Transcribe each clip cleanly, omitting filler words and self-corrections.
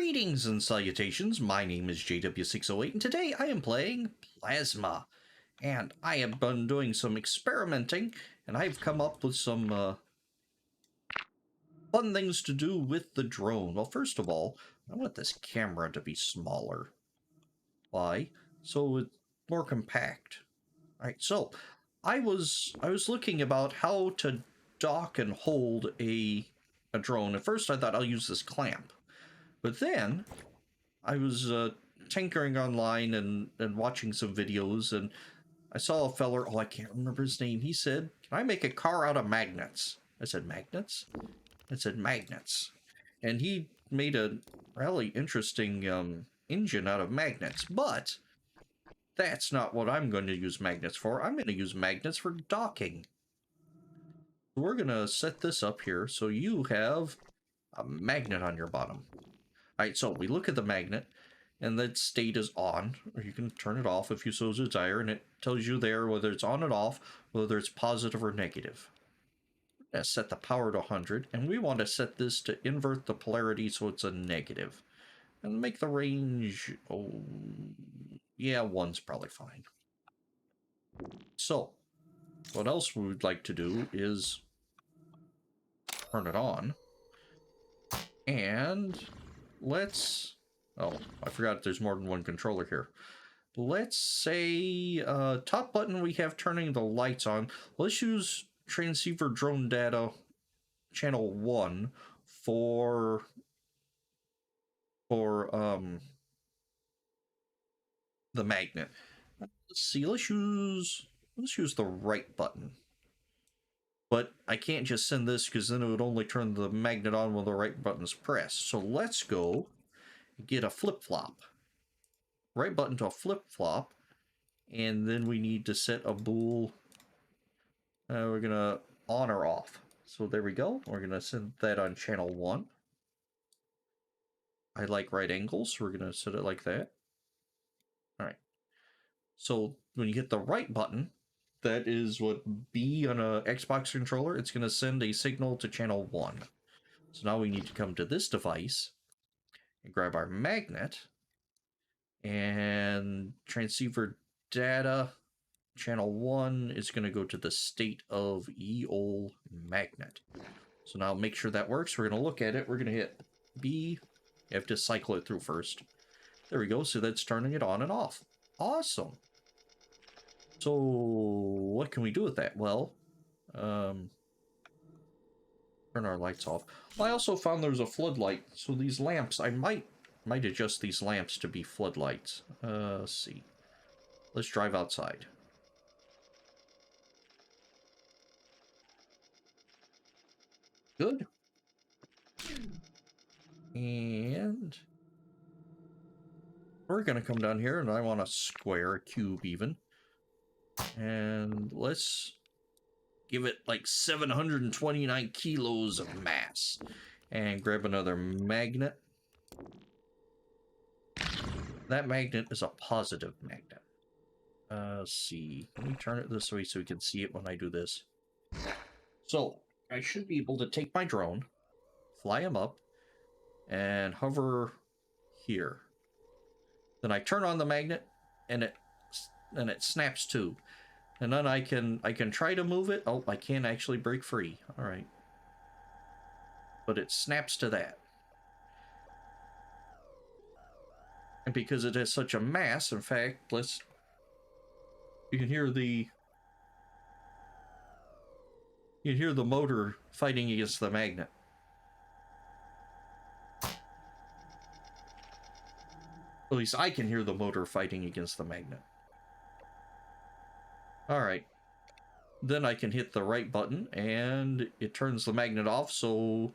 Greetings and salutations, my name is JW608 and today I am playing Plasma. And I have been doing some experimenting and I've come up with some fun things to do with the drone. Well, first of all, I want this camera to be smaller. Why? So it's more compact. Alright, so I was looking about how to dock and hold a drone. At first I thought I'll use this clamp. But then I was tinkering online and watching some videos, and I saw a feller, oh, I can't remember his name. He said, "Can I make a car out of magnets?" I said, "Magnets?" I said, "Magnets." And he made a really interesting engine out of magnets, but that's not what I'm going to use magnets for. I'm going to use magnets for docking. We're going to set this up here so you have a magnet on your bottom. All right, so we look at the magnet, and that state is on, or you can turn it off if you so desire, and it tells you there whether it's on and off, whether it's positive or negative. Set the power to 100, and we want to set this to invert the polarity so it's a negative. And make the range, oh, yeah, 1's probably fine. So, what else we would like to do is turn it on, and let's... Oh, I forgot there's more than one controller here. Let's say, top button we have turning the lights on. Let's use transceiver drone data channel 1 for the magnet. Let's see, let's use the right button. But I can't just send this because then it would only turn the magnet on when the right button's pressed. So let's go get a flip-flop. Right button to a flip-flop, and then we need to set a bool. We're gonna on or off. So there we go. We're gonna send that on channel 1. I like right angles, so we're gonna set it like that. All right. So when you hit the right button, that is what B on a Xbox controller. It's gonna send a signal to channel 1. So now we need to come to this device and grab our magnet and transceiver data. Channel 1 is going to go to the state of EOL magnet. So now make sure that works. We're going to look at it. We're going to hit B. You have to cycle it through first. There we go. So that's turning it on and off. Awesome. So what can we do with that? Well, turn our lights off. Well, I also found there's a floodlight. So these lamps, I might adjust these lamps to be floodlights. Let's see. Let's drive outside. Good. And we're going to come down here, and I want a square, a cube even. And let's give it like 729 kilos of mass. And grab another magnet. That magnet is a positive magnet. Let's see. Let me turn it this way so we can see it when I do this. So, I should be able to take my drone, fly him up, and hover here. Then I turn on the magnet, and it snaps to. And then I can try to move it. Oh, I can't actually break free. All right. But it snaps to that. And because it has such a mass, in fact, you can hear the motor fighting against the magnet. At least I can hear the motor fighting against the magnet. Alright. Then I can hit the right button, and it turns the magnet off, so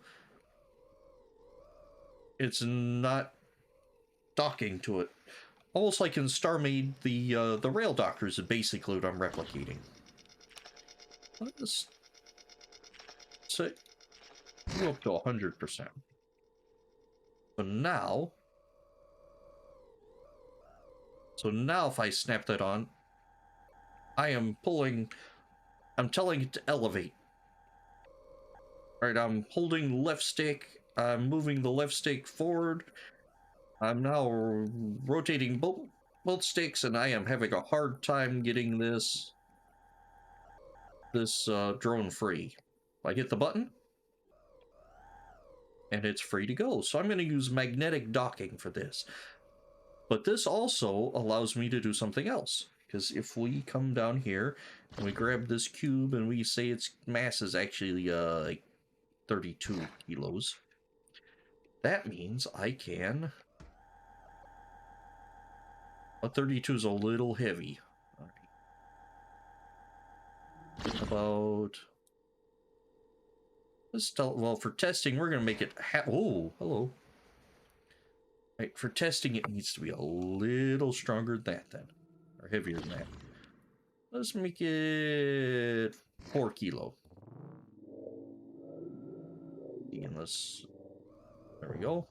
it's not docking to it. Almost like in StarMade, the rail dockers is basically what I'm replicating. Let's say go up to 100%. So now if I snap that on, I'm telling it to elevate. Alright, I'm holding left stick, I'm moving the left stick forward, I'm now rotating both sticks, and I am having a hard time getting this drone free. I hit the button, and it's free to go. So I'm going to use magnetic docking for this. But this also allows me to do something else. Because if we come down here and we grab this cube and we say its mass is actually like 32 kilos, that means I can... Well, 32 is a little heavy. All right. About... Let's tell... Well, for testing, we're going to make it... Oh, hello. Right, for testing, it needs to be a little stronger than that, then. Or heavier than that. Let's make it 4 kilo. And let's... There we go.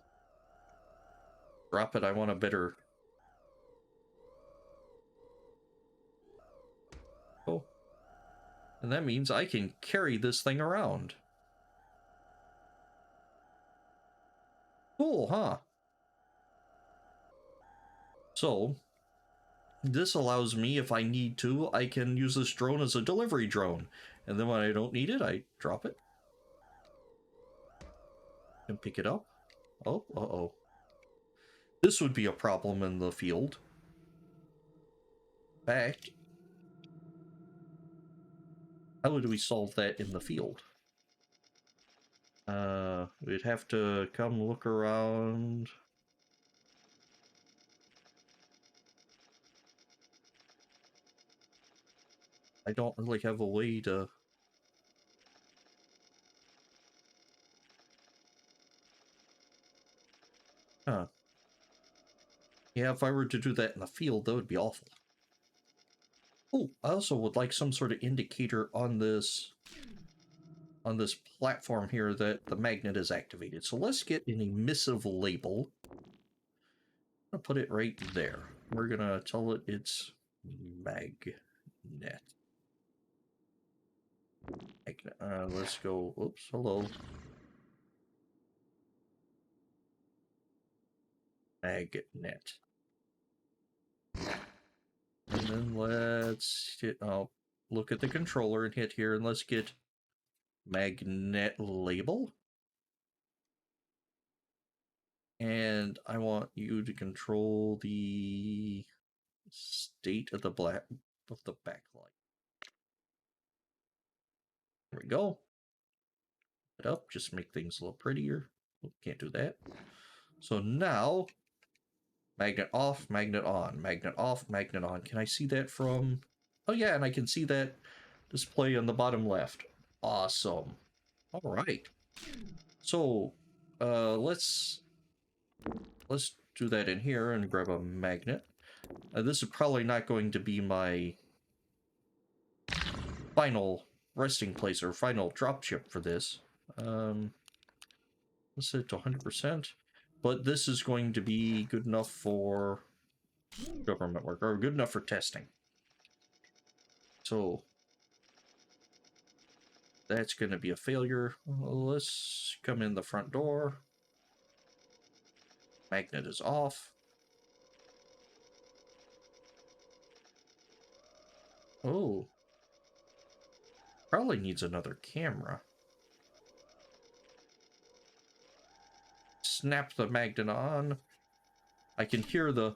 Drop it. I want a better... Oh. And that means I can carry this thing around. Cool, huh? So, this allows me, if I need to, I can use this drone as a delivery drone. And then when I don't need it, I drop it. And pick it up. Oh, uh-oh. This would be a problem in the field. In fact, how would we solve that in the field? We'd have to come look around. I don't really have a way to... Huh. Yeah, if I were to do that in the field, that would be awful. Oh, I also would like some sort of indicator on this platform here that the magnet is activated. So let's get an emissive label. I'm gonna put it right there. We're gonna tell it it's magnet. Let's go. Oops, hello. Magnet. And then let's hit, look at the controller and hit here, and let's get magnet label. And I want you to control the state of the backlight. There we go. It up, just make things a little prettier. Oh, can't do that. So now, magnet off, magnet on, magnet off, magnet on. Can I see that from... Oh yeah, and I can see that display on the bottom left. Awesome. All right. So, let's do that in here and grab a magnet. This is probably not going to be my final resting place or final drop ship for this. Let's set it to 100%. But this is going to be good enough for government work, or good enough for testing. So that's going to be a failure. Let's come in the front door. Magnet is off. Oh. Probably needs another camera. Snap the magnet on. I can hear the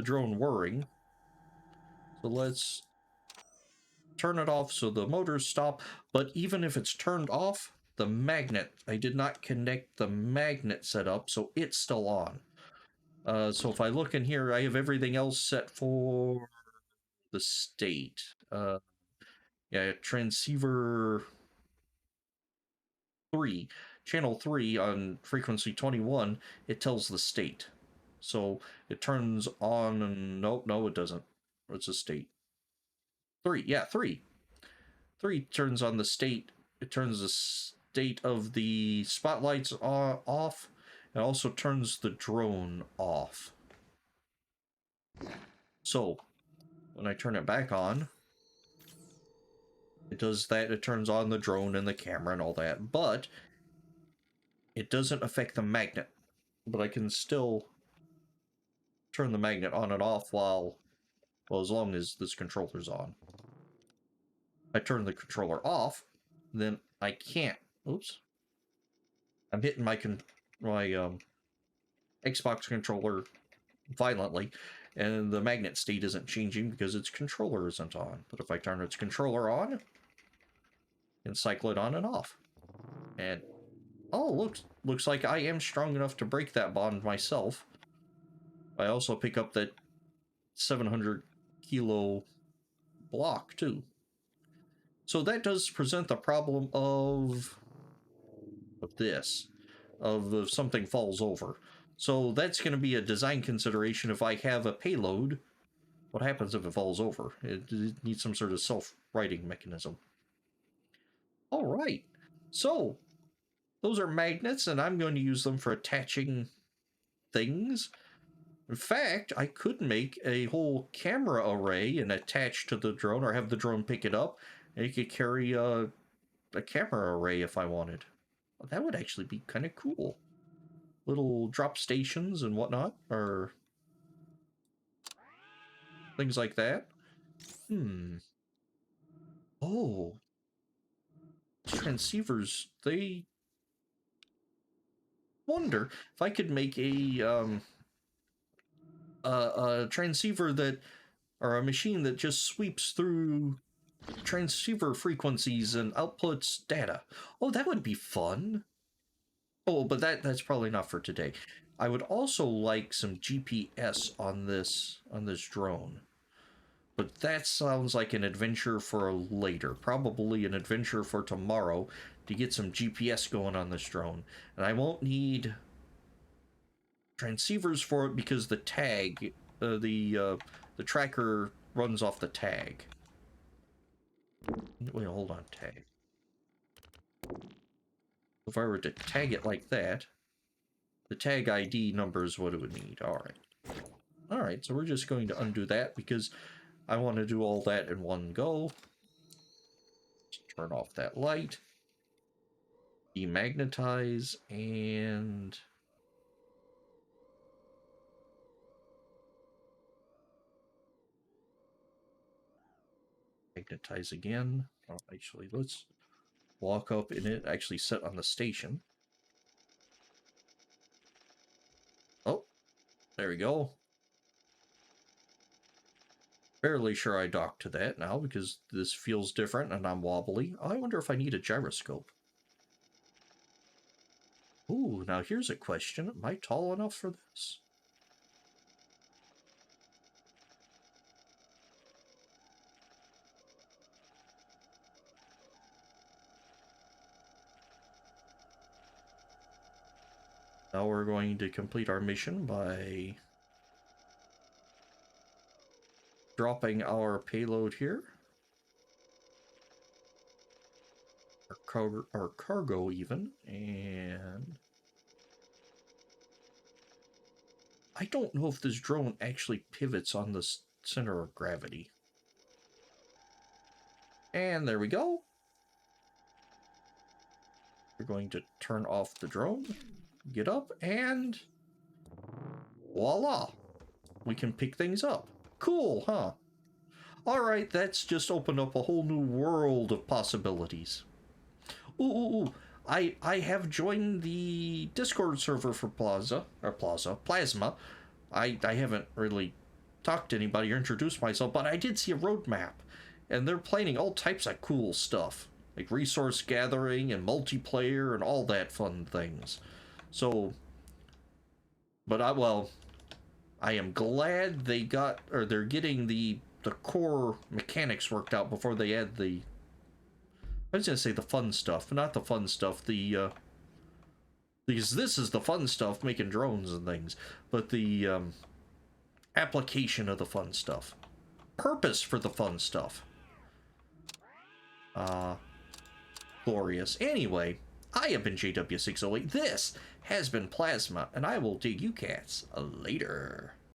drone whirring. So let's turn it off so the motors stop. But even if it's turned off, the magnet, I did not connect the magnet set up, so it's still on. So if I look in here, I have everything else set for the state. Yeah, transceiver 3, channel 3 on frequency 21, it tells the state. So it turns on and no, it doesn't. It's a state. 3, yeah, 3. 3 turns on the state. It turns the state of the spotlights off. It also turns the drone off. So when I turn it back on, it does that. It turns on the drone and the camera and all that, but it doesn't affect the magnet. But I can still turn the magnet on and off well, as long as this controller's on. I turn the controller off, then I can't. Oops. I'm hitting my Xbox controller violently, and the magnet state isn't changing because its controller isn't on. But if I turn its controller on, and cycle it on and off, and oh, looks like I am strong enough to break that bond myself. I also pick up that 700 kilo block too. So that does present the problem of this, of if something falls over. So that's going to be a design consideration. If I have a payload, what happens if it falls over? It needs some sort of self-righting mechanism. All right, so those are magnets, and I'm going to use them for attaching things. In fact, I could make a whole camera array and attach to the drone, or have the drone pick it up, and it could carry a camera array if I wanted. Well, that would actually be kind of cool. Little drop stations and whatnot, or things like that. Oh, transceivers, they wonder if I could make a transceiver that, or a machine that just sweeps through transceiver frequencies and outputs data. Oh, that would be fun. Oh, but that's probably not for today. I would also like some GPS on this drone. But that sounds like an adventure for later. Probably an adventure for tomorrow to get some GPS going on this drone. And I won't need transceivers for it because the tag, the tracker runs off the tag. Wait, hold on, tag. If I were to tag it like that, the tag ID number is what it would need. All right, so we're just going to undo that because I want to do all that in one go. Just turn off that light, demagnetize, and magnetize again. Oh, actually, let's walk up in it, actually set on the station. Oh, there we go. Fairly sure I docked to that now because this feels different and I'm wobbly. I wonder if I need a gyroscope. Ooh, now here's a question. Am I tall enough for this? Now we're going to complete our mission by dropping our payload here. Our cargo even, and I don't know if this drone actually pivots on the center of gravity. And there we go. We're going to turn off the drone, get up, and voila! We can pick things up. Cool, huh? Alright, that's just opened up a whole new world of possibilities. Ooh. I have joined the Discord server for Plasma. I haven't really talked to anybody or introduced myself, but I did see a roadmap, and they're planning all types of cool stuff, like resource gathering and multiplayer and all that fun things. So, but I am glad they got, or they're getting the core mechanics worked out before they add the, I was gonna say the fun stuff, but not the fun stuff, because this is the fun stuff, making drones and things, but the application of the fun stuff. Purpose for the fun stuff. Glorious. Anyway, I have been JW608. This has been Plasma, and I will dig you cats later.